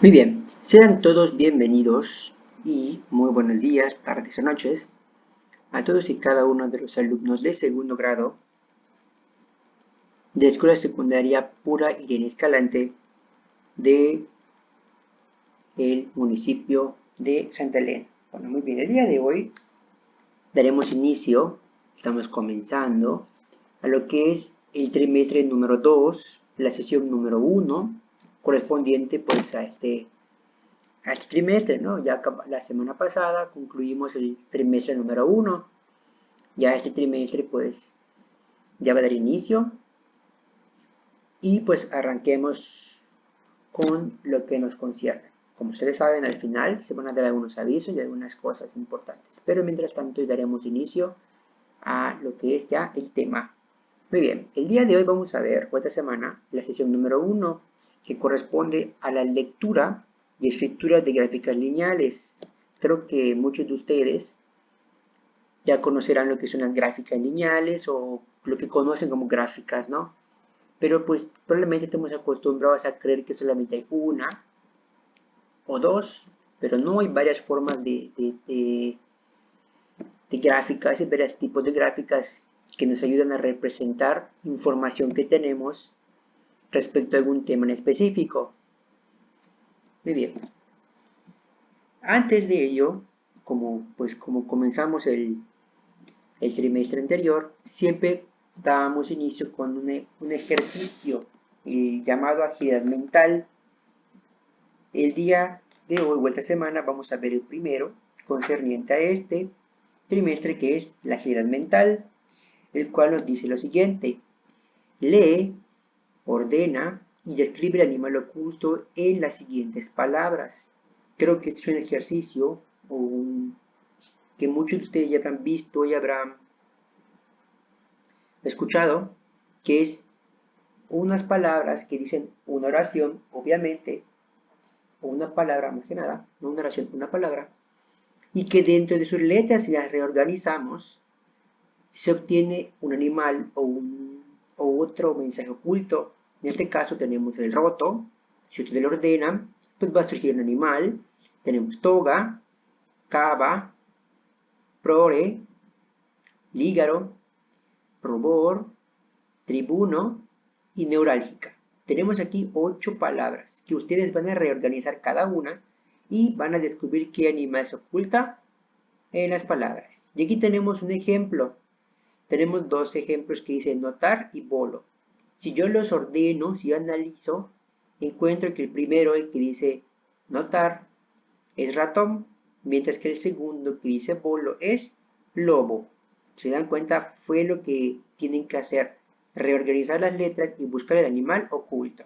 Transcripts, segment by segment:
Muy bien, sean todos bienvenidos y muy buenos días, tardes o noches a todos y cada uno de los alumnos de segundo grado de Escuela Secundaria Pura Irene Escalante de el municipio de Santa Elena. Bueno, muy bien, el día de hoy daremos inicio, estamos comenzando a lo que es el trimestre número 2, la sesión número 1, correspondiente pues a este trimestre, ¿no? Ya la semana pasada concluimos el trimestre número 1, ya este trimestre pues ya va a dar inicio y pues arranquemos con lo que nos concierne. Como ustedes saben, al final se van a dar algunos avisos y algunas cosas importantes, pero mientras tanto daremos inicio a lo que es ya el tema. Muy bien, el día de hoy vamos a ver, o esta semana, la sesión número 1, que corresponde a la lectura y escritura de gráficas lineales. Creo que muchos de ustedes ya conocerán lo que son las gráficas lineales o lo que conocen como gráficas, ¿no? Pero pues probablemente estamos acostumbrados a creer que solamente hay una o dos, pero no hay varias formas de gráficas, hay varios tipos de gráficas que nos ayudan a representar información que tenemos respecto a algún tema en específico. Muy bien. Antes de ello, como comenzamos el trimestre anterior, siempre dábamos inicio con un ejercicio llamado agilidad mental. El día de hoy, vuelta a semana, vamos a ver el primero, concerniente a este trimestre, que es la agilidad mental, el cual nos dice lo siguiente: lee, ordena y describe el animal oculto en las siguientes palabras. Creo que este es un ejercicio que muchos de ustedes ya habrán visto y habrán escuchado, que es unas palabras que dicen una oración, obviamente, o una palabra más que nada, no una oración, una palabra, y que dentro de sus letras, si las reorganizamos, se obtiene un animal o otro mensaje oculto. En este caso tenemos el roto, si ustedes lo ordenan, pues va a surgir un animal. Tenemos toga, cava, prore, lígaro, rubor, tribuno y neurálgica. Tenemos aquí 8 palabras que ustedes van a reorganizar cada una y van a descubrir qué animal se oculta en las palabras. Y aquí tenemos un ejemplo. Tenemos dos ejemplos que dicen notar y bolo. Si yo los ordeno, si yo analizo, encuentro que el primero, el que dice notar, es ratón, mientras que el segundo, que dice bolo, es lobo. ¿Se dan cuenta? Fue lo que tienen que hacer, reorganizar las letras y buscar el animal oculto.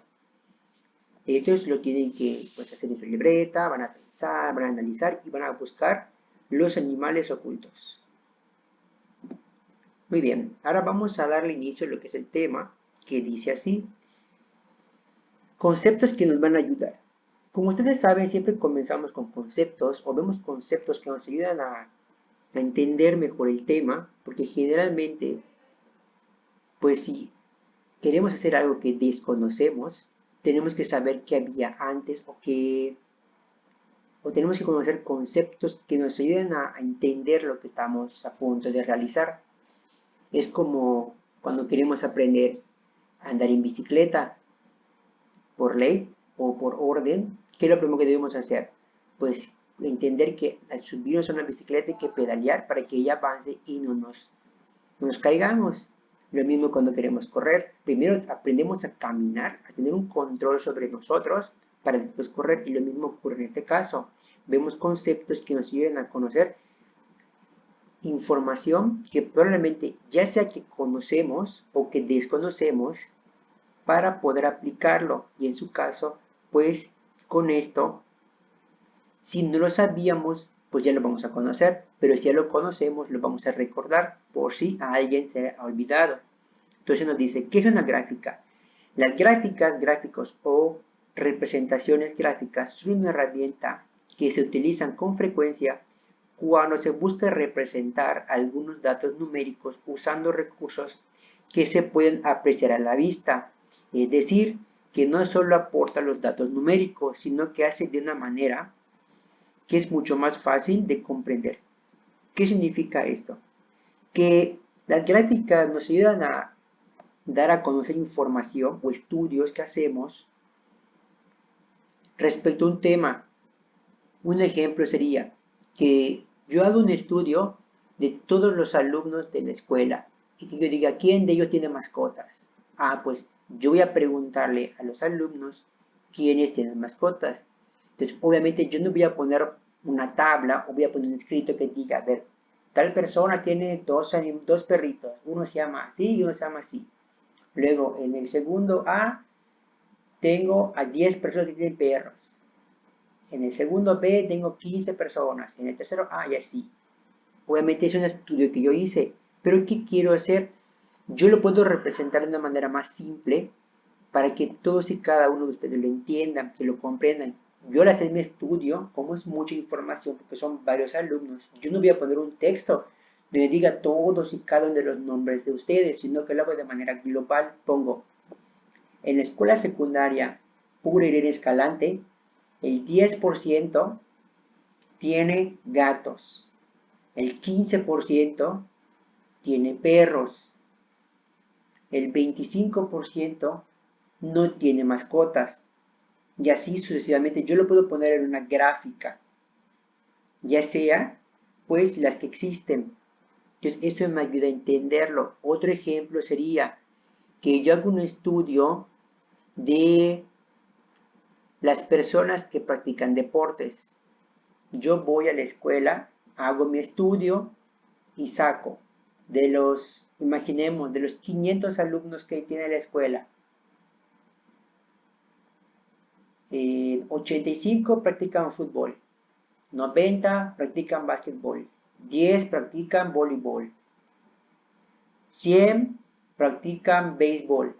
Ellos lo tienen que pues, hacer en su libreta, van a pensar, van a analizar y van a buscar los animales ocultos. Muy bien, ahora vamos a darle inicio a lo que es el tema, que dice así: conceptos que nos van a ayudar. Como ustedes saben, siempre comenzamos con conceptos o vemos conceptos que nos ayudan a entender mejor el tema, porque generalmente, pues si queremos hacer algo que desconocemos, tenemos que saber qué había antes o tenemos que conocer conceptos que nos ayuden a entender lo que estamos a punto de realizar. Es como cuando queremos aprender a andar en bicicleta por ley o por orden. ¿Qué es lo primero que debemos hacer? Pues entender que al subirnos a una bicicleta hay que pedalear para que ella avance y no nos caigamos. Lo mismo cuando queremos correr. Primero aprendemos a caminar, a tener un control sobre nosotros para después correr. Y lo mismo ocurre en este caso. Vemos conceptos que nos ayudan a conocer información que probablemente ya sea que conocemos o que desconocemos para poder aplicarlo. Y en su caso, pues con esto, si no lo sabíamos, pues ya lo vamos a conocer, pero si ya lo conocemos, lo vamos a recordar por si a alguien se ha olvidado. Entonces nos dice, ¿qué es una gráfica? Las gráficas, gráficos o representaciones gráficas son una herramienta que se utilizan con frecuencia cuando se busca representar algunos datos numéricos usando recursos que se pueden apreciar a la vista. Es decir, que no solo aporta los datos numéricos, sino que hace de una manera que es mucho más fácil de comprender. ¿Qué significa esto? Que las gráficas nos ayudan a dar a conocer información o estudios que hacemos respecto a un tema. Un ejemplo sería que yo hago un estudio de todos los alumnos de la escuela y que yo diga, ¿quién de ellos tiene mascotas? Ah, pues yo voy a preguntarle a los alumnos quiénes tienen mascotas. Entonces, obviamente yo no voy a poner una tabla o voy a poner un escrito que diga, a ver, tal persona tiene dos perritos, uno se llama así y uno se llama así. Luego, en el segundo A, tengo a 10 personas que tienen perros. En el segundo B tengo 15 personas, en el tercero A y así. Obviamente es un estudio que yo hice, pero ¿qué quiero hacer? Yo lo puedo representar de una manera más simple para que todos y cada uno de ustedes lo entiendan, que lo comprendan. Yo al hacer mi estudio, como es mucha información, porque son varios alumnos, yo no voy a poner un texto donde diga todos y cada uno de los nombres de ustedes, sino que lo hago de manera global. Pongo en la escuela secundaria Pura Irene Escalante, el 10% tiene gatos, el 15% tiene perros, el 25% no tiene mascotas, y así sucesivamente. Yo lo puedo poner en una gráfica, ya sea pues las que existen. Entonces eso me ayuda a entenderlo. Otro ejemplo sería que yo hago un estudio de las personas que practican deportes. Yo voy a la escuela, hago mi estudio y saco de los, imaginemos, de los 500 alumnos que tiene la escuela, 85 practican fútbol, 90 practican básquetbol, 10 practican voleibol, 100 practican béisbol.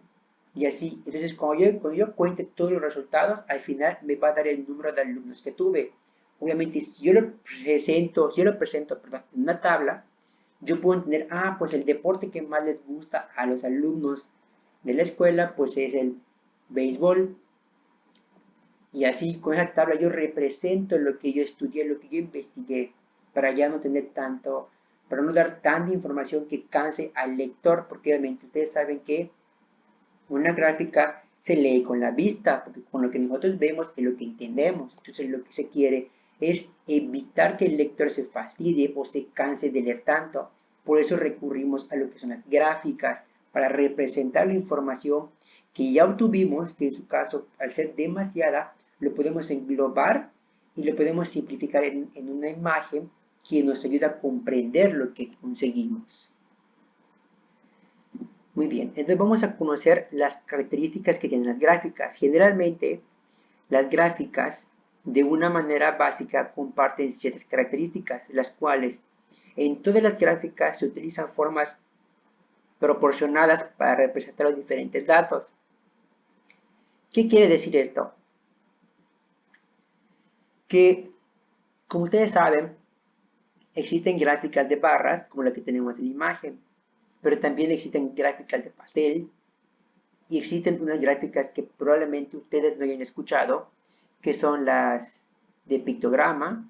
Y así, entonces cuando yo cuente todos los resultados, al final me va a dar el número de alumnos que tuve. Obviamente, si yo lo presento, perdón, en una tabla, yo puedo entender, ah, pues el deporte que más les gusta a los alumnos de la escuela, pues es el béisbol. Y así, con esa tabla yo represento lo que yo estudié, lo que yo investigué, para ya no tener tanto, para no dar tanta información que canse al lector, porque obviamente ustedes saben que una gráfica se lee con la vista, porque con lo que nosotros vemos es lo que entendemos. Entonces lo que se quiere es evitar que el lector se fastidie o se canse de leer tanto. Por eso recurrimos a lo que son las gráficas, para representar la información que ya obtuvimos, que en su caso, al ser demasiada, lo podemos englobar y lo podemos simplificar en una imagen que nos ayuda a comprender lo que conseguimos. Muy bien, entonces vamos a conocer las características que tienen las gráficas. Generalmente, las gráficas, de una manera básica, comparten ciertas características, las cuales en todas las gráficas se utilizan formas proporcionadas para representar los diferentes datos. ¿Qué quiere decir esto? Que, como ustedes saben, existen gráficas de barras, como la que tenemos en la imagen, pero también existen gráficas de pastel, y existen unas gráficas que probablemente ustedes no hayan escuchado, que son las de pictograma,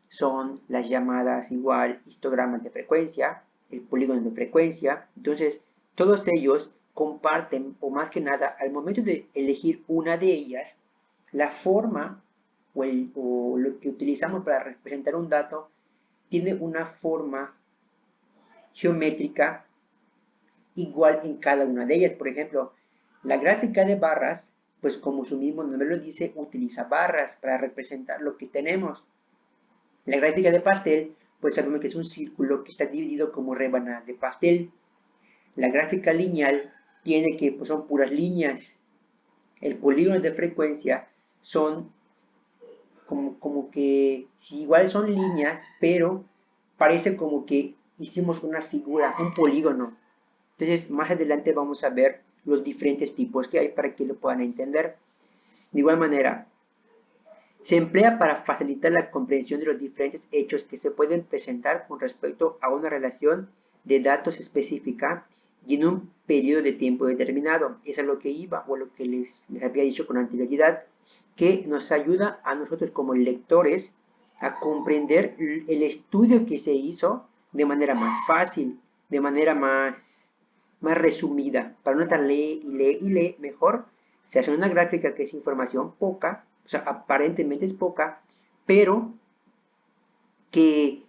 son las llamadas igual histogramas de frecuencia, el polígono de frecuencia. Entonces, todos ellos comparten, o más que nada, al momento de elegir una de ellas, la forma o lo que utilizamos para representar un dato tiene una forma geométrica igual en cada una de ellas. Por ejemplo, la gráfica de barras, pues como su mismo nombre lo dice, utiliza barras para representar lo que tenemos. La gráfica de pastel, pues sabemos que es un círculo que está dividido como rebanadas de pastel. La gráfica lineal tiene que, pues son puras líneas. El polígono de frecuencia son como que, si igual son líneas, pero parece como que hicimos una figura, un polígono. Entonces, más adelante vamos a ver los diferentes tipos que hay para que lo puedan entender. De igual manera, se emplea para facilitar la comprensión de los diferentes hechos que se pueden presentar con respecto a una relación de datos específica y en un periodo de tiempo determinado. Eso es lo que iba, o lo que les había dicho con anterioridad, que nos ayuda a nosotros como lectores a comprender el estudio que se hizo de manera más fácil, de manera más resumida, para no estar lee y lee mejor. Se hace una gráfica que es información poca, o sea, aparentemente es poca, pero que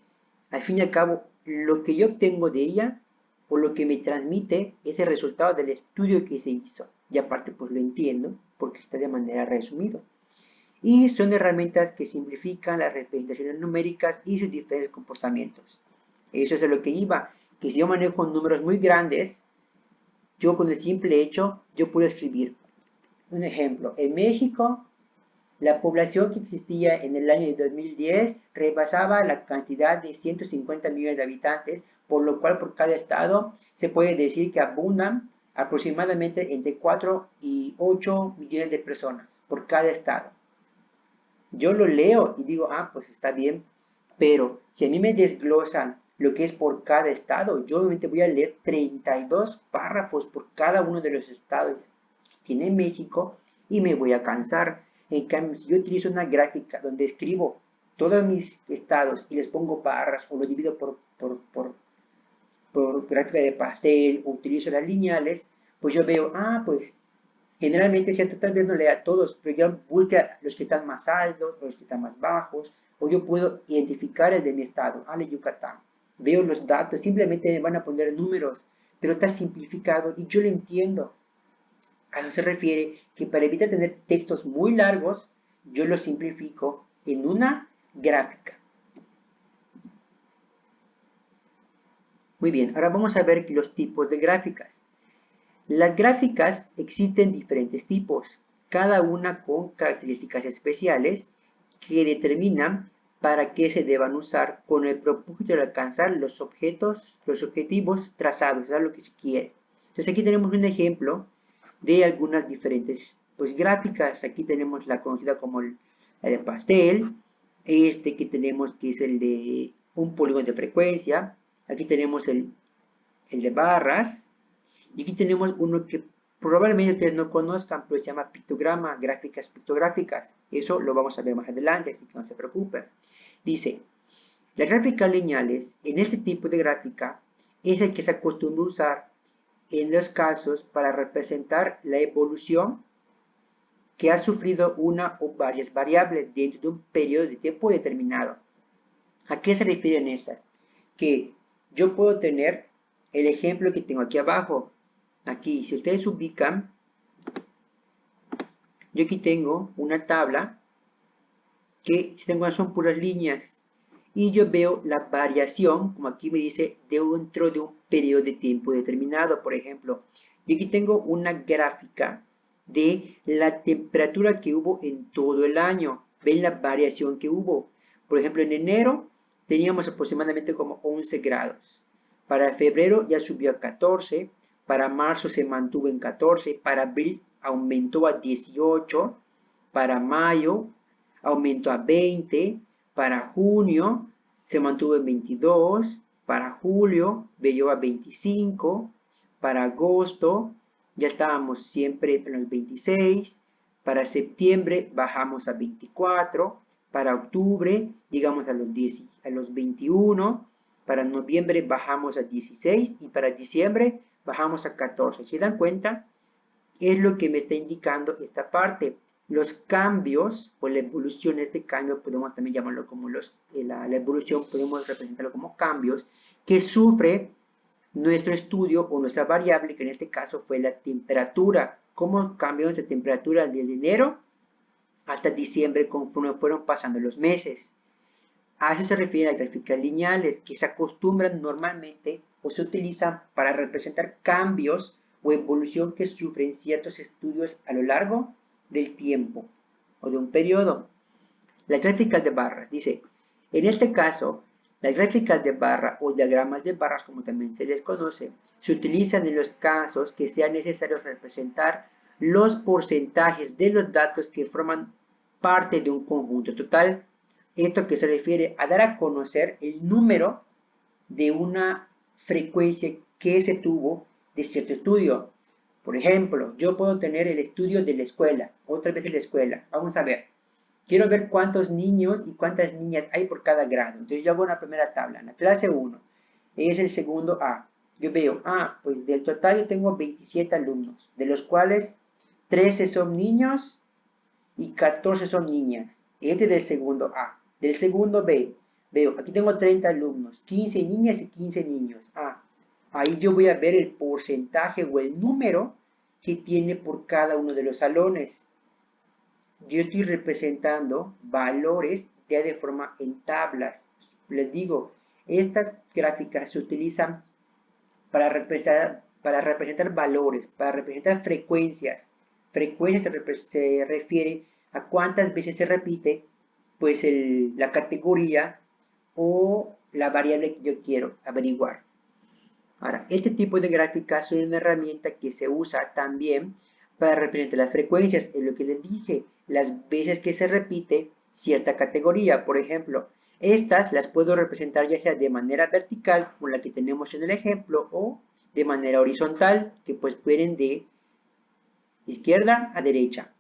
al fin y al cabo lo que yo obtengo de ella o lo que me transmite es el resultado del estudio que se hizo. Y aparte pues lo entiendo porque está de manera resumida. Y son herramientas que simplifican las representaciones numéricas y sus diferentes comportamientos. Eso es a lo que iba, que si yo manejo números muy grandes, yo con el simple hecho, yo puedo escribir un ejemplo. En México, la población que existía en el año 2010 rebasaba la cantidad de 150 millones de habitantes, por lo cual por cada estado se puede decir que abundan aproximadamente entre 4 y 8 millones de personas por cada estado. Yo lo leo y digo, ah, pues está bien, pero si a mí me desglosan lo que es por cada estado, yo obviamente voy a leer 32 párrafos por cada uno de los estados que tiene México y me voy a cansar. En cambio, si yo utilizo una gráfica donde escribo todos mis estados y les pongo barras o lo divido por gráfica de pastel, o utilizo las lineales, pues yo veo, ah, pues generalmente, cierto, tal vez no lea todos, pero ya busca los que están más altos, los que están más bajos, o yo puedo identificar el de mi estado, Ale Yucatán. Veo los datos, simplemente me van a poner números, pero está simplificado y yo lo entiendo. A eso se refiere que para evitar tener textos muy largos, yo lo simplifico en una gráfica. Muy bien, ahora vamos a ver los tipos de gráficas. Las gráficas existen diferentes tipos, cada una con características especiales que determinan para qué se deban usar con el propósito de alcanzar los objetivos trazados, es lo que se quiere. Entonces aquí tenemos un ejemplo de algunas diferentes pues, gráficas. Aquí tenemos la conocida como la de pastel, este que tenemos que es el de un polígono de frecuencia, aquí tenemos el de barras, y aquí tenemos uno que probablemente ustedes no conozcan, pero se llama pictograma, gráficas pictográficas. Eso lo vamos a ver más adelante, así que no se preocupen. Dice, las gráficas lineales, en este tipo de gráfica, es el que se acostumbra a usar en los casos para representar la evolución que ha sufrido una o varias variables dentro de un periodo de tiempo determinado. ¿A qué se refieren estas? Que yo puedo tener el ejemplo que tengo aquí abajo. Aquí, si ustedes ubican, yo aquí tengo una tabla que si tengo son puras líneas y yo veo la variación, como aquí me dice, dentro de un periodo de tiempo determinado. Por ejemplo, yo aquí tengo una gráfica de la temperatura que hubo en todo el año. Ven la variación que hubo. Por ejemplo, en enero teníamos aproximadamente como 11 grados. Para febrero ya subió a 14, para marzo se mantuvo en 14, para abril aumentó a 18, para mayo aumentó a 20, para junio se mantuvo en 22, para julio veio a 25, para agosto ya estábamos siempre en los 26, para septiembre bajamos a 24, para octubre llegamos a los 21, para noviembre bajamos a 16 y para diciembre bajamos a 14. ¿Se dan cuenta? Es lo que me está indicando esta parte. Los cambios o la evolución, este cambio podemos también llamarlo como la evolución, podemos representarlo como cambios que sufre nuestro estudio o nuestra variable, que en este caso fue la temperatura. ¿Cómo cambió nuestra temperatura desde enero hasta diciembre conforme fueron pasando los meses? A eso se refiere a gráficas lineales, que se acostumbran normalmente o se utilizan para representar cambios o evolución que sufren ciertos estudios a lo largo del tiempo o de un periodo. Las gráficas de barras, dice, en este caso, las gráficas de barra o diagramas de barras, como también se les conoce, se utilizan en los casos que sea necesario representar los porcentajes de los datos que forman parte de un conjunto total. Esto que se refiere a dar a conocer el número de una frecuencia que se tuvo de cierto estudio. Por ejemplo, yo puedo tener el estudio de la escuela, otra vez en la escuela. Vamos a ver. Quiero ver cuántos niños y cuántas niñas hay por cada grado. Entonces yo hago una primera tabla. En la clase 1 es el segundo A. Yo veo, pues del total yo tengo 27 alumnos, de los cuales 13 son niños y 14 son niñas. Este es del segundo A. Del segundo B, veo, aquí tengo 30 alumnos, 15 niñas y 15 niños. Ahí yo voy a ver el porcentaje o el número que tiene por cada uno de los salones. Yo estoy representando valores ya de forma en tablas. Les digo, estas gráficas se utilizan para representar valores, para representar frecuencias. Frecuencia se refiere a cuántas veces se repite pues la categoría o la variable que yo quiero averiguar. Ahora, este tipo de gráficas son una herramienta que se usa también para representar las frecuencias. Es lo que les dije, las veces que se repite cierta categoría. Por ejemplo, estas las puedo representar ya sea de manera vertical, como la que tenemos en el ejemplo, o de manera horizontal, que pues pueden de izquierda a derecha.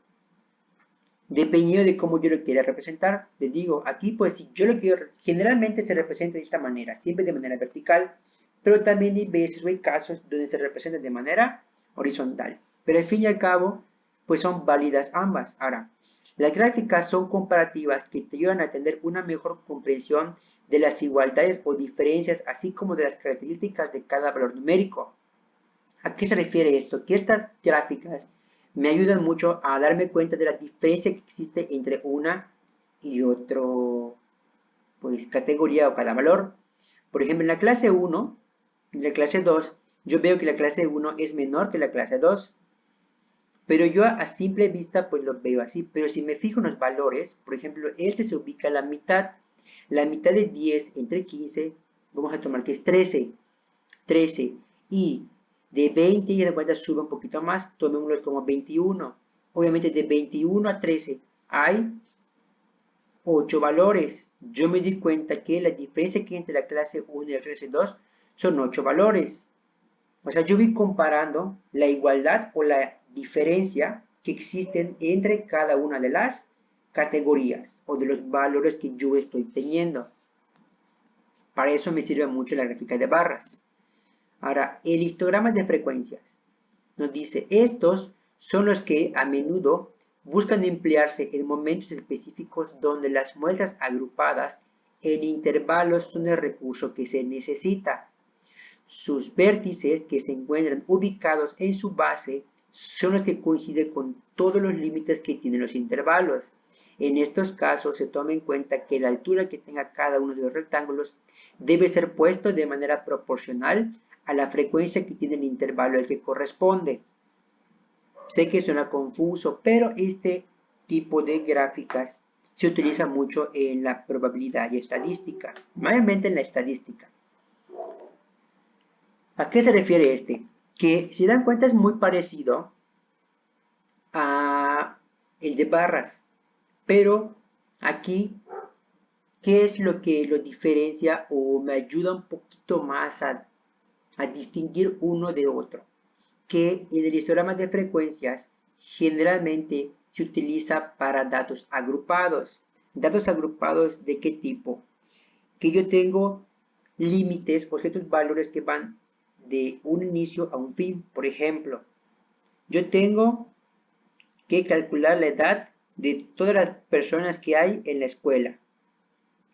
Dependiendo de cómo yo lo quiera representar, les digo, aquí pues si yo lo quiero, generalmente se representa de esta manera, siempre de manera vertical, pero también hay veces o hay casos donde se representa de manera horizontal. Pero al fin y al cabo, pues son válidas ambas. Ahora, las gráficas son comparativas que te ayudan a tener una mejor comprensión de las igualdades o diferencias, así como de las características de cada valor numérico. ¿A qué se refiere esto? Que estas gráficas me ayudan mucho a darme cuenta de la diferencia que existe entre una y otro, pues, categoría o cada valor. Por ejemplo, en la clase 1, en la clase 2, yo veo que la clase 1 es menor que la clase 2. Pero yo a simple vista pues lo veo así. Pero si me fijo en los valores, por ejemplo, este se ubica a la mitad. La mitad de 10 entre 15, vamos a tomar que es 13. 13. Y de 20 y de cuenta sube un poquito más, tomémoslo como 21. Obviamente de 21 a 13 hay 8 valores. Yo me di cuenta que la diferencia que hay entre la clase 1 y la clase 2 son 8 valores. O sea, yo voy comparando la igualdad o la diferencia que existen entre cada una de las categorías o de los valores que yo estoy teniendo. Para eso me sirve mucho la gráfica de barras. Ahora, el histograma de frecuencias nos dice, estos son los que a menudo buscan emplearse en momentos específicos donde las muestras agrupadas en intervalos son el recurso que se necesita. Sus vértices, que se encuentran ubicados en su base, son los que coinciden con todos los límites que tienen los intervalos. En estos casos se toma en cuenta que la altura que tenga cada uno de los rectángulos debe ser puesto de manera proporcional a la frecuencia que tiene el intervalo al que corresponde. Sé que suena confuso, pero este tipo de gráficas se utiliza mucho en la probabilidad y estadística, mayormente en la estadística. ¿A qué se refiere este? Que si dan cuenta es muy parecido a el de barras, pero aquí, ¿qué es lo que lo diferencia o me ayuda un poquito más a distinguir uno de otro? Que en el histograma de frecuencias generalmente se utiliza para datos agrupados. ¿Datos agrupados de qué tipo? Que yo tengo límites o ciertos valores que van de un inicio a un fin. Por ejemplo, yo tengo que calcular la edad de todas las personas que hay en la escuela.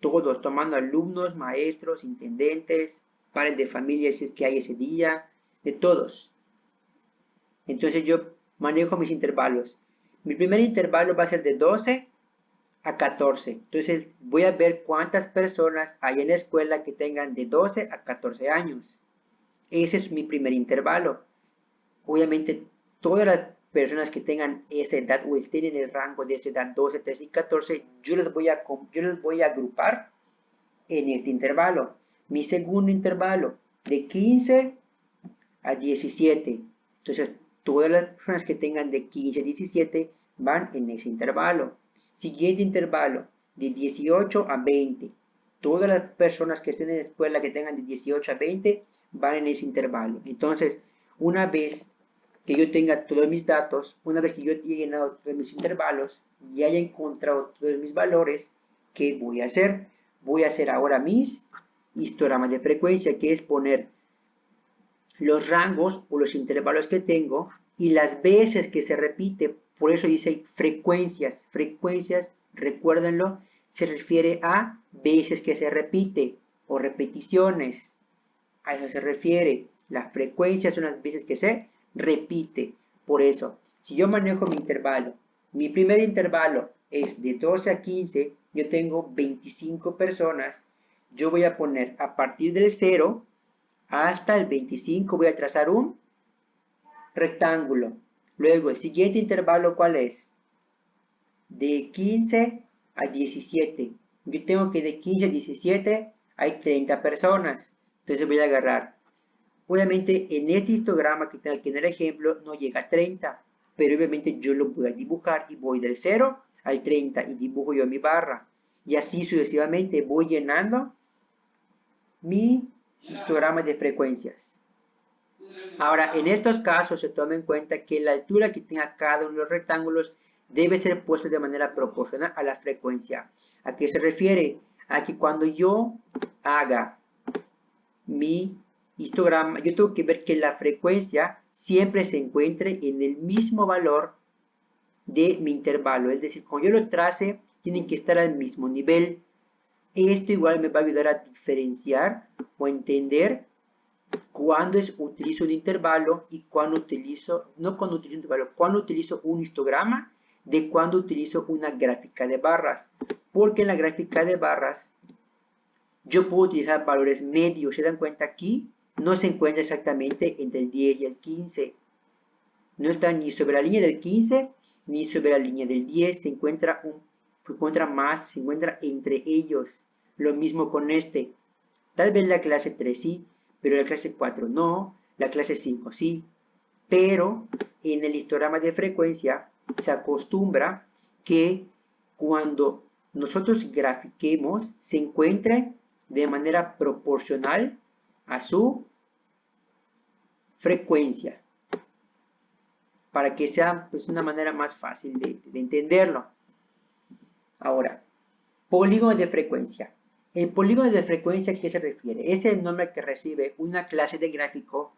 Todos, tomando alumnos, maestros, intendentes, padres de familia si es que hay ese día, de todos. Entonces yo manejo mis intervalos. Mi primer intervalo va a ser de 12 a 14. Entonces voy a ver cuántas personas hay en la escuela que tengan de 12 a 14 años. Ese es mi primer intervalo. Obviamente todas las personas que tengan esa edad o estén en el rango de esa edad 12, 13 y 14, yo les voy a agrupar en este intervalo. Mi segundo intervalo de 15 a 17. Entonces todas las personas que tengan de 15 a 17 van en ese intervalo. Siguiente intervalo, de 18 a 20. Todas las personas que estén en la escuela que tengan de 18 a 20 van en ese intervalo. Entonces, Una vez que yo tenga todos mis datos, una vez que yo haya llenado todos mis intervalos y haya encontrado todos mis valores, ¿qué voy a hacer? Voy a hacer ahora mis histogramas de frecuencia, que es poner los rangos o los intervalos que tengo y las veces que se repite. Por eso dice frecuencias. Frecuencias, recuérdenlo, se refiere a veces que se repite o repeticiones. A eso se refiere. Las frecuencias son las veces que se repite. Por eso, si yo manejo mi intervalo, mi primer intervalo es de 12 a 15, yo tengo 25 personas, yo voy a poner a partir del 0 hasta el 25, voy a trazar un rectángulo. Luego, el siguiente intervalo, ¿cuál es? De 15 a 17. Yo tengo que de 15 a 17 hay 30 personas. Entonces voy a agarrar. Obviamente en este histograma que tengo aquí en el ejemplo no llega a 30. Pero obviamente yo lo voy a dibujar y voy del 0 al 30 y dibujo yo mi barra. Y así sucesivamente voy llenando mi histograma de frecuencias. Ahora, en estos casos se toma en cuenta que la altura que tenga cada uno de los rectángulos debe ser puesta de manera proporcional a la frecuencia. ¿A qué se refiere? A que cuando yo haga mi histograma, yo tengo que ver que la frecuencia siempre se encuentre en el mismo valor de mi intervalo. Es decir, cuando yo lo trace, tienen que estar al mismo nivel. Esto igual me va a ayudar a diferenciar o entender cuando utilizo un intervalo y cuando utilizo, no cuando utilizo un intervalo, cuando utilizo un histograma de cuando utilizo una gráfica de barras. Porque en la gráfica de barras yo puedo utilizar valores medios. Se dan cuenta aquí, no se encuentra exactamente entre el 10 y el 15. No está ni sobre la línea del 15 ni sobre la línea del 10. Se encuentra se encuentra entre ellos. Lo mismo con este. Tal vez la clase 3 sí, pero la clase 4 no, la clase 5 sí. Pero en el histograma de frecuencia se acostumbra que cuando nosotros grafiquemos se encuentre de manera proporcional a su frecuencia, para que sea pues, una manera más fácil de entenderlo. Ahora, polígono de frecuencia. El polígono de frecuencia, ¿a qué se refiere? Es el nombre que recibe una clase de gráfico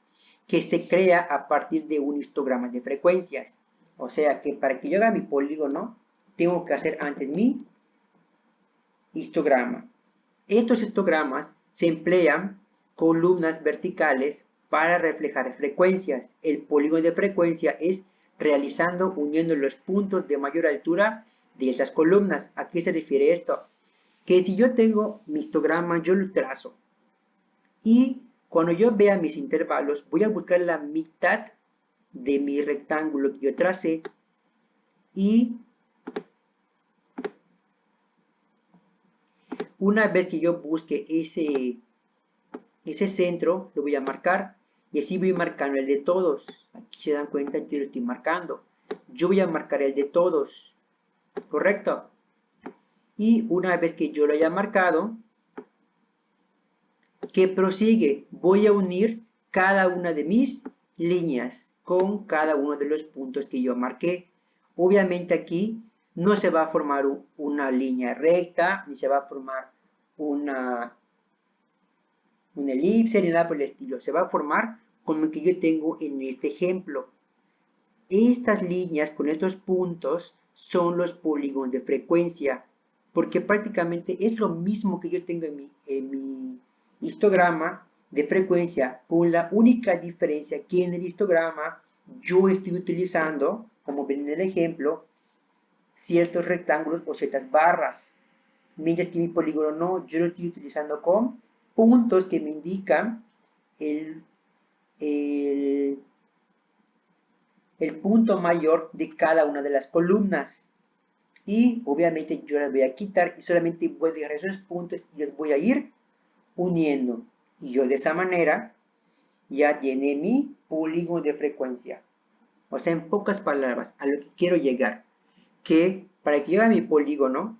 que se crea a partir de un histograma de frecuencias. O sea que para que yo haga mi polígono, tengo que hacer antes mi histograma. Estos histogramas se emplean columnas verticales para reflejar frecuencias. El polígono de frecuencia es realizando uniendo los puntos de mayor altura de estas columnas. ¿A qué se refiere esto? Que si yo tengo mi histograma, yo lo trazo. Y cuando yo vea mis intervalos, voy a buscar la mitad de mi rectángulo que yo tracé y una vez que yo busque ese centro, lo voy a marcar y así voy marcando el de todos. Aquí se dan cuenta, yo lo estoy marcando. Yo voy a marcar el de todos, ¿correcto? Y una vez que yo lo haya marcado, ¿qué prosigue? Voy a unir cada una de mis líneas con cada uno de los puntos que yo marqué. Obviamente aquí no se va a formar una línea recta, ni se va a formar una elipse, ni nada por el estilo. Se va a formar como el que yo tengo en este ejemplo. Estas líneas con estos puntos son los polígonos de frecuencia, porque prácticamente es lo mismo que yo tengo en mi histograma de frecuencia, con la única diferencia que en el histograma yo estoy utilizando, como ven en el ejemplo, ciertos rectángulos o ciertas barras, mientras que mi polígono no, yo lo estoy utilizando con puntos que me indican el, el, el punto mayor de cada una de las columnas. Y obviamente yo las voy a quitar y solamente voy a dejar esos puntos y los voy a ir uniendo. Y yo de esa manera ya llené mi polígono de frecuencia. O sea, en pocas palabras, a lo que quiero llegar, que para que llegue a mi polígono,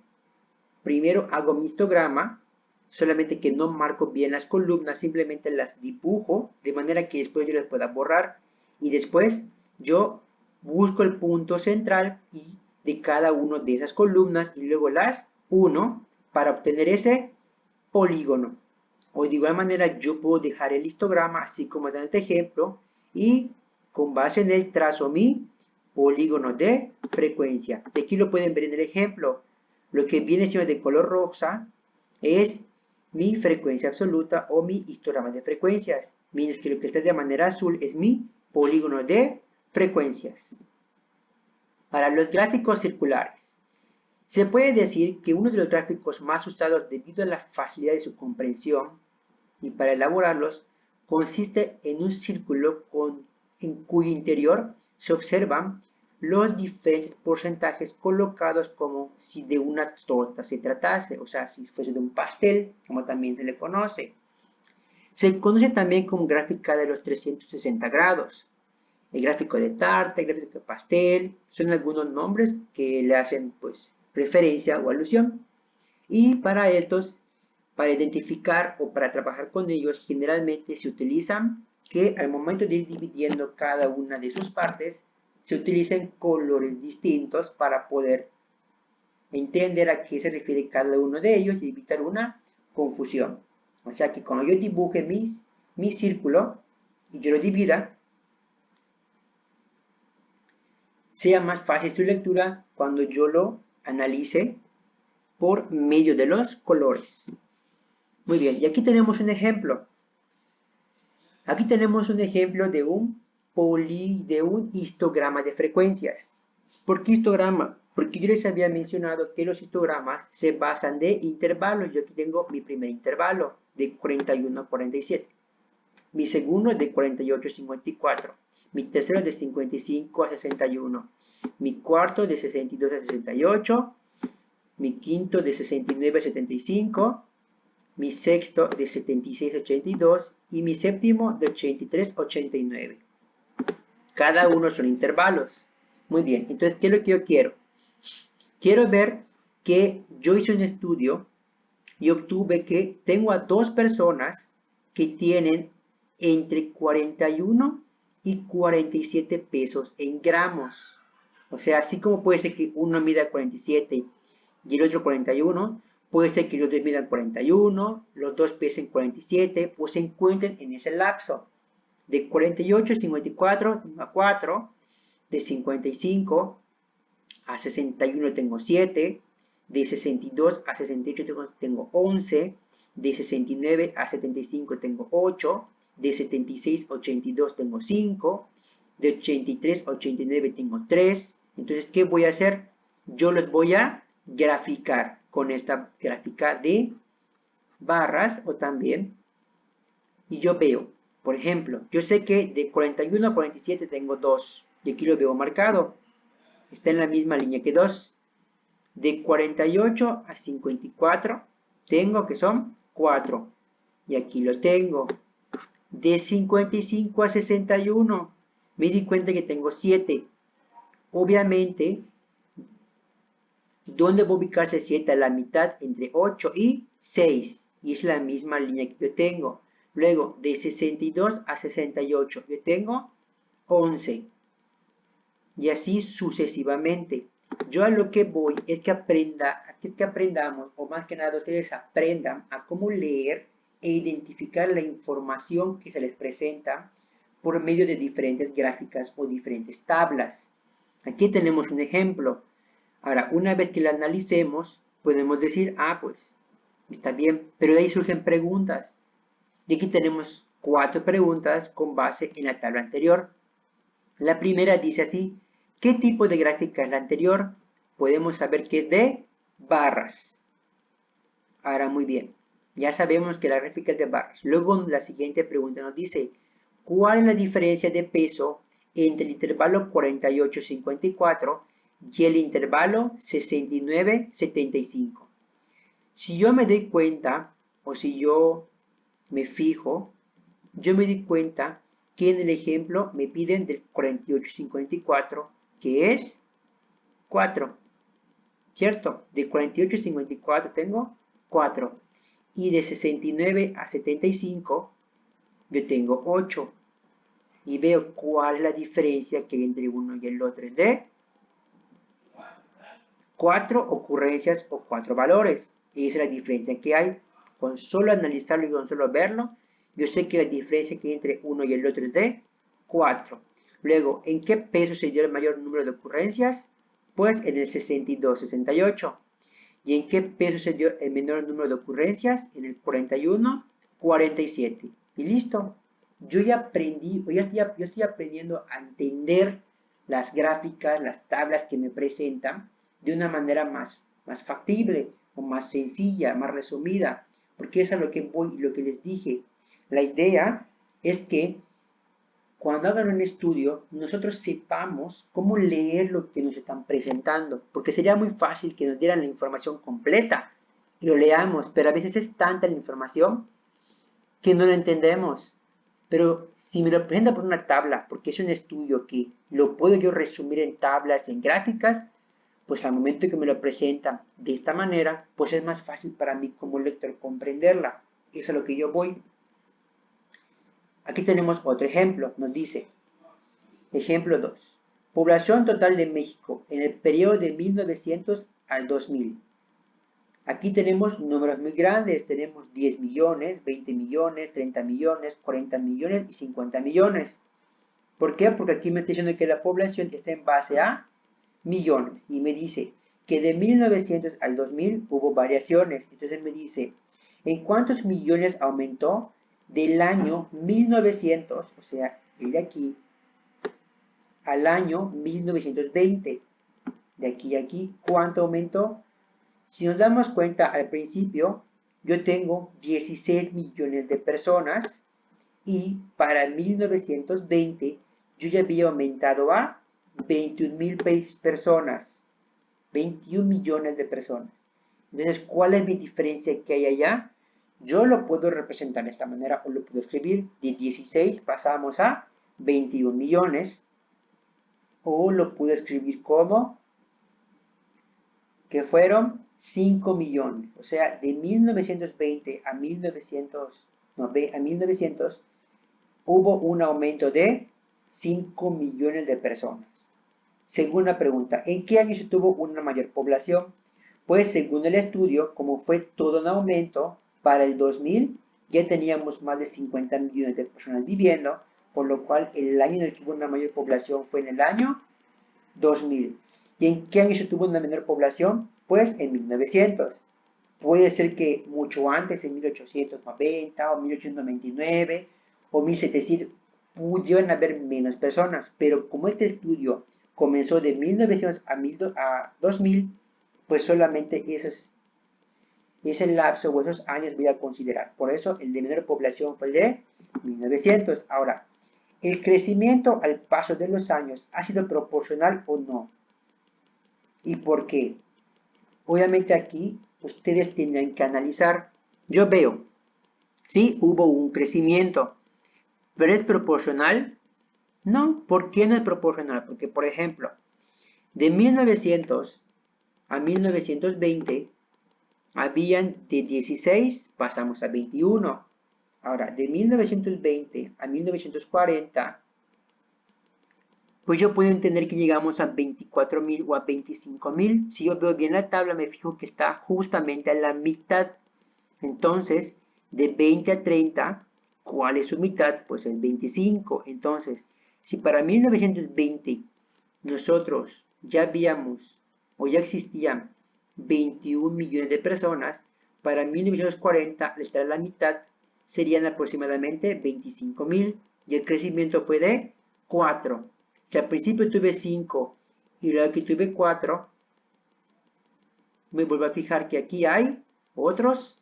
primero hago mi histograma, solamente que no marco bien las columnas, simplemente las dibujo, de manera que después yo las pueda borrar. Y después yo busco el punto central y de cada una de esas columnas y luego las uno para obtener ese polígono. O de igual manera yo puedo dejar el histograma así como en este ejemplo y con base en él trazo mi polígono de frecuencia. De aquí lo pueden ver en el ejemplo. Lo que viene siendo de color rosa es mi frecuencia absoluta o mi histograma de frecuencias. Mientras que lo que está de manera azul es mi polígono de frecuencias. Para los gráficos circulares. Se puede decir que uno de los gráficos más usados debido a la facilidad de su comprensión y para elaborarlos consiste en un círculo en cuyo interior se observan los diferentes porcentajes colocados como si de una torta se tratase, o sea, si fuese de un pastel, como también se le conoce. Se conoce también como gráfica de los 360 grados. El gráfico de tarta, el gráfico de pastel, son algunos nombres que le hacen pues referencia o alusión. Y para estos, para identificar o para trabajar con ellos, generalmente se utilizan que al momento de ir dividiendo cada una de sus partes, se utilicen colores distintos para poder entender a qué se refiere cada uno de ellos y evitar una confusión. O sea que cuando yo dibuje mi círculo y yo lo divida, sea más fácil su lectura cuando yo lo analice por medio de los colores. Muy bien, y aquí tenemos un ejemplo. Aquí tenemos un ejemplo de un histograma de frecuencias. ¿Por qué histograma? Porque yo les había mencionado que los histogramas se basan de intervalos. Yo aquí tengo mi primer intervalo de 41 a 47. Mi segundo de 48 a 54. Mi tercero de 55 a 61. Mi cuarto de 62 a 68. Mi quinto de 69 a 75. Mi sexto de 76 a 82 y mi séptimo de 83 a 89. Cada uno son intervalos. Muy bien, entonces, ¿qué es lo que yo quiero? Quiero ver que yo hice un estudio y obtuve que tengo a dos personas que tienen entre 41 y 47 pesos en gramos. O sea, así como puede ser que uno mida 47 y el otro 41, puede ser que los dos midan 41, los dos pesen 47, o se encuentren en ese lapso. De 48 a 54 tengo 4, de 55 a 61 tengo 7, de 62 a 68 tengo 11, de 69 a 75 tengo 8, de 76 a 82 tengo 5, de 83 a 89 tengo 3. Entonces, ¿qué voy a hacer? Yo los voy a graficar con esta gráfica de barras o también. Y yo veo, por ejemplo, yo sé que de 41 a 47 tengo 2. Y aquí lo veo marcado. Está en la misma línea que 2. De 48 a 54 tengo que son 4. Y aquí lo tengo. De 55 a 61 me di cuenta que tengo 7. Obviamente, ¿dónde va a ubicarse 7? A la mitad entre 8 y 6. Y es la misma línea que yo tengo. Luego, de 62 a 68 yo tengo 11. Y así sucesivamente. Yo a lo que voy es que aprendamos, o más que nada ustedes aprendan a cómo leer e identificar la información que se les presenta por medio de diferentes gráficas o diferentes tablas. Aquí tenemos un ejemplo. Ahora, una vez que la analicemos, podemos decir, pues, está bien, pero de ahí surgen preguntas. Y aquí tenemos 4 preguntas con base en la tabla anterior. La primera dice así, ¿qué tipo de gráfica es la anterior? Podemos saber que es de barras. Ahora, muy bien, ya sabemos que la gráfica es de barras. Luego la siguiente pregunta nos dice, ¿cuál es la diferencia de peso entre el intervalo 48-54 y el intervalo 69-75? Si yo me doy cuenta, o si yo me fijo, yo me doy cuenta que en el ejemplo me piden del 48-54, que es 4, ¿cierto? De 48-54 tengo 4. Y de 69 a 75 yo tengo 8. y veo cuál es la diferencia que hay entre uno y el otro. Es de 4 ocurrencias o 4 valores. Y esa es la diferencia que hay. Con solo analizarlo y con solo verlo, yo sé que la diferencia que hay entre uno y el otro es de 4. Luego, ¿en qué peso se dio el mayor número de ocurrencias? Pues en el 62, 68. ¿Y en qué peso se dio el menor número de ocurrencias? En el 41, 47. Y listo. Yo ya aprendí, yo estoy aprendiendo a entender las gráficas, las tablas que me presentan de una manera más factible o más sencilla, más resumida. Porque eso es lo que voy y lo que les dije. La idea es que cuando hagan un estudio, nosotros sepamos cómo leer lo que nos están presentando, porque sería muy fácil que nos dieran la información completa y lo leamos, pero a veces es tanta la información que no lo entendemos. Pero si me lo presenta por una tabla, porque es un estudio que lo puedo yo resumir en tablas, en gráficas, pues al momento que me lo presentan de esta manera, pues es más fácil para mí como lector comprenderla. Eso es a lo que yo voy. Aquí tenemos otro ejemplo. Nos dice, ejemplo 2. Población total de México en el periodo de 1900 al 2000. Aquí tenemos números muy grandes. Tenemos 10 millones, 20 millones, 30 millones, 40 millones y 50 millones. ¿Por qué? Porque aquí me está diciendo que la población está en base a millones. Y me dice que de 1900 al 2000 hubo variaciones. Entonces me dice, ¿en cuántos millones aumentó del año 1900, o sea, el de aquí, al año 1920? De aquí a aquí, ¿cuánto aumentó? Si nos damos cuenta al principio, yo tengo 16 millones de personas y para 1920 yo ya había aumentado a 21.000 personas, 21 millones de personas. Entonces, ¿cuál es mi diferencia que hay allá? Yo lo puedo representar de esta manera o lo puedo escribir. De 16 pasamos a 21 millones o lo puedo escribir como que fueron 5 millones. O sea, de 1920 a 1900, no, a 1900 hubo un aumento de 5 millones de personas. Segunda pregunta, ¿en qué año se tuvo una mayor población? Pues según el estudio, como fue todo un aumento, para el 2000 ya teníamos más de 50 millones de personas viviendo, por lo cual el año en el que hubo una mayor población fue en el año 2000. ¿Y en qué año se tuvo una menor población? Pues en 1900. Puede ser que mucho antes, en 1890 o 1899 o 1700, pudieron haber menos personas, pero como este estudio comenzó de 1900 a 2000, pues solamente ese lapso o esos años voy a considerar. Por eso el de menor población fue el de 1900. Ahora, ¿el crecimiento al paso de los años ha sido proporcional o no? ¿Y por qué? Obviamente aquí ustedes tendrán que analizar. Yo veo, sí, hubo un crecimiento, pero ¿es proporcional? No, ¿por qué no es proporcional? Porque, por ejemplo, de 1900 a 1920, habían de 16, pasamos a 21. Ahora, de 1920 a 1940, pues yo puedo entender que llegamos a 24.000 o a 25.000. Si yo veo bien la tabla, me fijo que está justamente a la mitad. Entonces, de 20 a 30, ¿cuál es su mitad? Pues es 25. Entonces, si para 1920 nosotros ya habíamos o ya existían 21 millones de personas, para 1940, al estar a la mitad, serían aproximadamente 25.000 y el crecimiento fue de 4. Si al principio tuve 5 y luego que tuve 4, me vuelvo a fijar que aquí hay otros,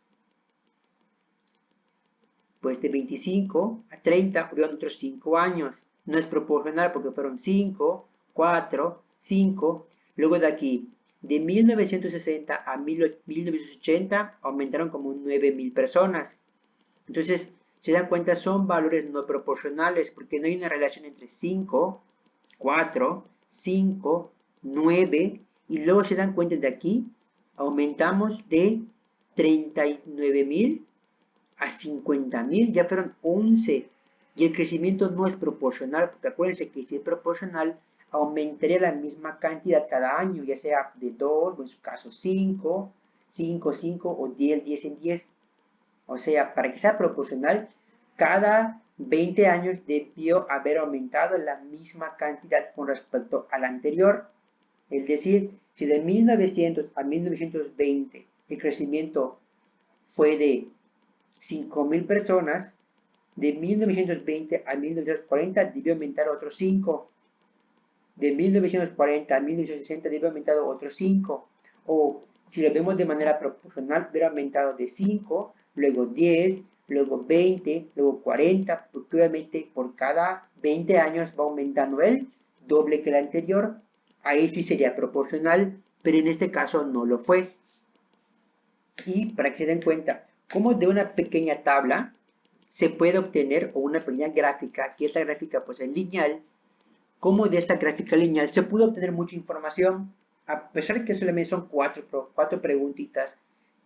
pues de 25 a 30 hubieron otros 5 años. No es proporcional porque fueron 5, 4, 5. Luego de aquí, de 1960 a 1980, aumentaron como 9.000 personas. Entonces, se dan cuenta, son valores no proporcionales porque no hay una relación entre 5, 4, 5, 9 y luego se dan cuenta de aquí, aumentamos de 39.000 a 50.000, ya fueron 11, Y el crecimiento no es proporcional, porque acuérdense que si es proporcional, aumentaría la misma cantidad cada año, ya sea de 2, o en su caso 5, 5, 5 o 10, 10 en 10. O sea, para que sea proporcional, cada 20 años debió haber aumentado la misma cantidad con respecto al anterior. Es decir, si de 1900 a 1920 el crecimiento fue de 5.000 personas, de 1920 a 1940 debió aumentar otros 5. De 1940 a 1960 debió aumentar otros 5. O si lo vemos de manera proporcional, hubiera aumentado de 5, luego 10, luego 20, luego 40, porque obviamente por cada 20 años va aumentando el doble que el anterior. Ahí sí sería proporcional, pero en este caso no lo fue. Y para que se den cuenta, como de una pequeña tabla se puede obtener, o una pequeña gráfica, que esta gráfica pues es lineal, como de esta gráfica lineal se pudo obtener mucha información, a pesar de que solamente son cuatro preguntitas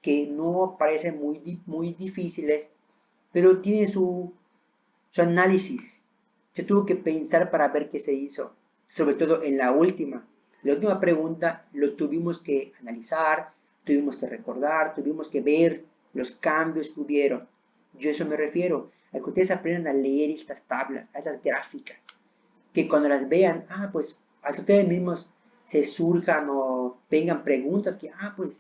que no parecen muy difíciles, pero tienen su análisis. Se tuvo que pensar para ver qué se hizo, sobre todo en la última. La última pregunta lo tuvimos que analizar, tuvimos que recordar, tuvimos que ver los cambios que hubieron. Yo a eso me refiero, a que ustedes aprendan a leer estas tablas, a estas gráficas, que cuando las vean, pues a ustedes mismos se surjan o vengan preguntas que, pues,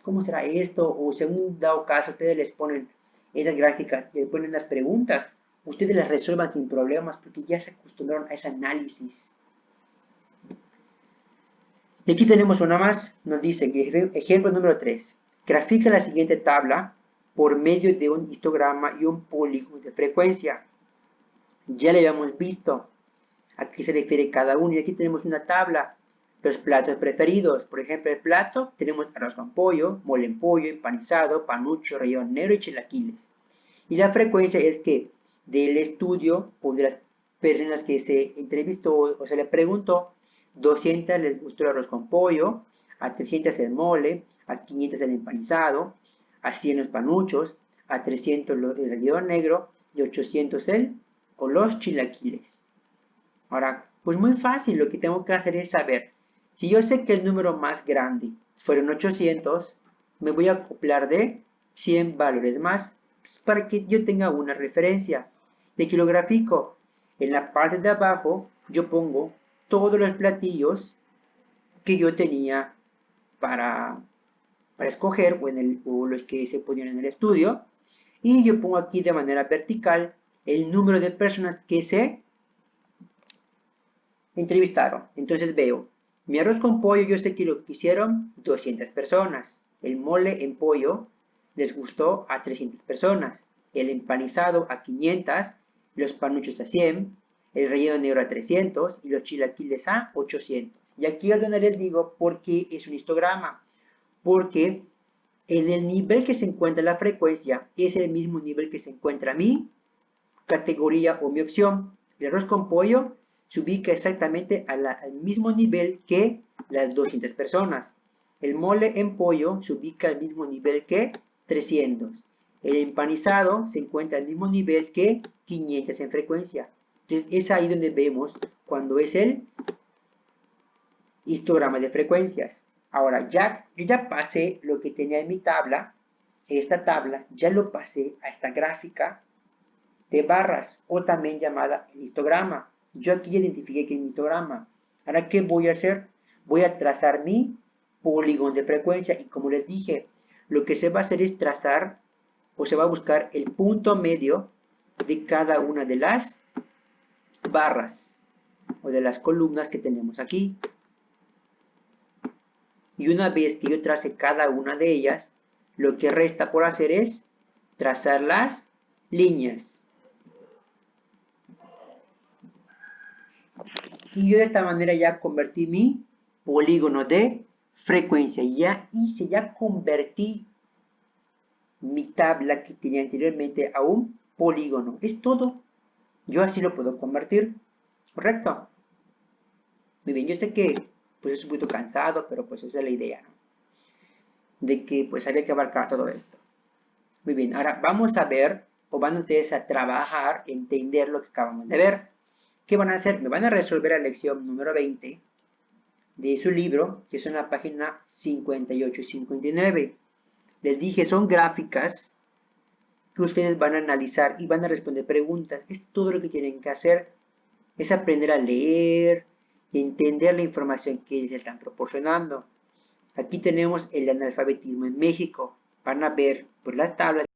¿cómo será esto? O según dado caso, ustedes les ponen esas gráficas, les ponen las preguntas, ustedes las resuelvan sin problemas porque ya se acostumbraron a ese análisis. Y aquí tenemos una más, nos dice, ejemplo número 3, grafica la siguiente tabla por medio de un histograma y un polígono de frecuencia. Ya le habíamos visto a qué se refiere cada uno, y aquí tenemos una tabla. Los platos preferidos, por ejemplo, el plato, tenemos arroz con pollo, mole en pollo, empanizado, panucho, relleno negro y chilaquiles. Y la frecuencia es que del estudio o de las personas que se entrevistó o se le preguntó, 200 les gustó el arroz con pollo, a 300 el mole, a 500 el empanizado, a 100 los panuchos, a 300 el relleno negro y 800 o los chilaquiles. Ahora, pues muy fácil, lo que tengo que hacer es saber, si yo sé que el número más grande fueron 800, me voy a acoplar de 100 valores más, pues, para que yo tenga una referencia. De aquí lo grafico. En la parte de abajo yo pongo todos los platillos que yo tenía para, escoger, o los que se ponían en el estudio, y yo pongo aquí de manera vertical el número de personas que se entrevistaron. Entonces veo, mi arroz con pollo yo sé que lo quisieron 200 personas. El mole en pollo les gustó a 300 personas. El empanizado a 500, los panuchos a 100, el relleno negro a 300 y los chilaquiles a 800. Y aquí es donde les digo por qué es un histograma. Porque en el nivel que se encuentra la frecuencia es el mismo nivel que se encuentra mi categoría o mi opción. El arroz con pollo se ubica exactamente al mismo nivel que las 200 personas. El mole en pollo se ubica al mismo nivel que 300. El empanizado se encuentra al mismo nivel que 500 en frecuencia. Entonces es ahí donde vemos cuando es el histograma de frecuencias. Ahora, yo ya pasé lo que tenía en mi tabla, esta tabla, ya lo pasé a esta gráfica de barras, o también llamada el histograma. Yo aquí identifiqué que es un histograma. Ahora, ¿qué voy a hacer? Voy a trazar mi polígono de frecuencia, y como les dije, lo que se va a hacer es trazar, o se va a buscar el punto medio de cada una de las barras, o de las columnas que tenemos aquí. Y una vez que yo trace cada una de ellas, lo que resta por hacer es trazar las líneas. Y yo de esta manera ya convertí mi polígono de frecuencia. Ya convertí mi tabla que tenía anteriormente a un polígono. Es todo. Yo así lo puedo convertir. ¿Correcto? Muy bien, yo sé que pues es un poquito cansado, pero pues esa es la idea, ¿no? De que pues había que abarcar todo esto. Muy bien, ahora vamos a ver o van ustedes a trabajar, entender lo que acabamos de ver. ¿Qué van a hacer? Me van a resolver la lección número 20 de su libro, que es en la página 58 y 59. Les dije, son gráficas que ustedes van a analizar y van a responder preguntas. Es todo lo que tienen que hacer, es aprender a leer, entender la información que les están proporcionando. Aquí tenemos el analfabetismo en México. Van a ver por las tablas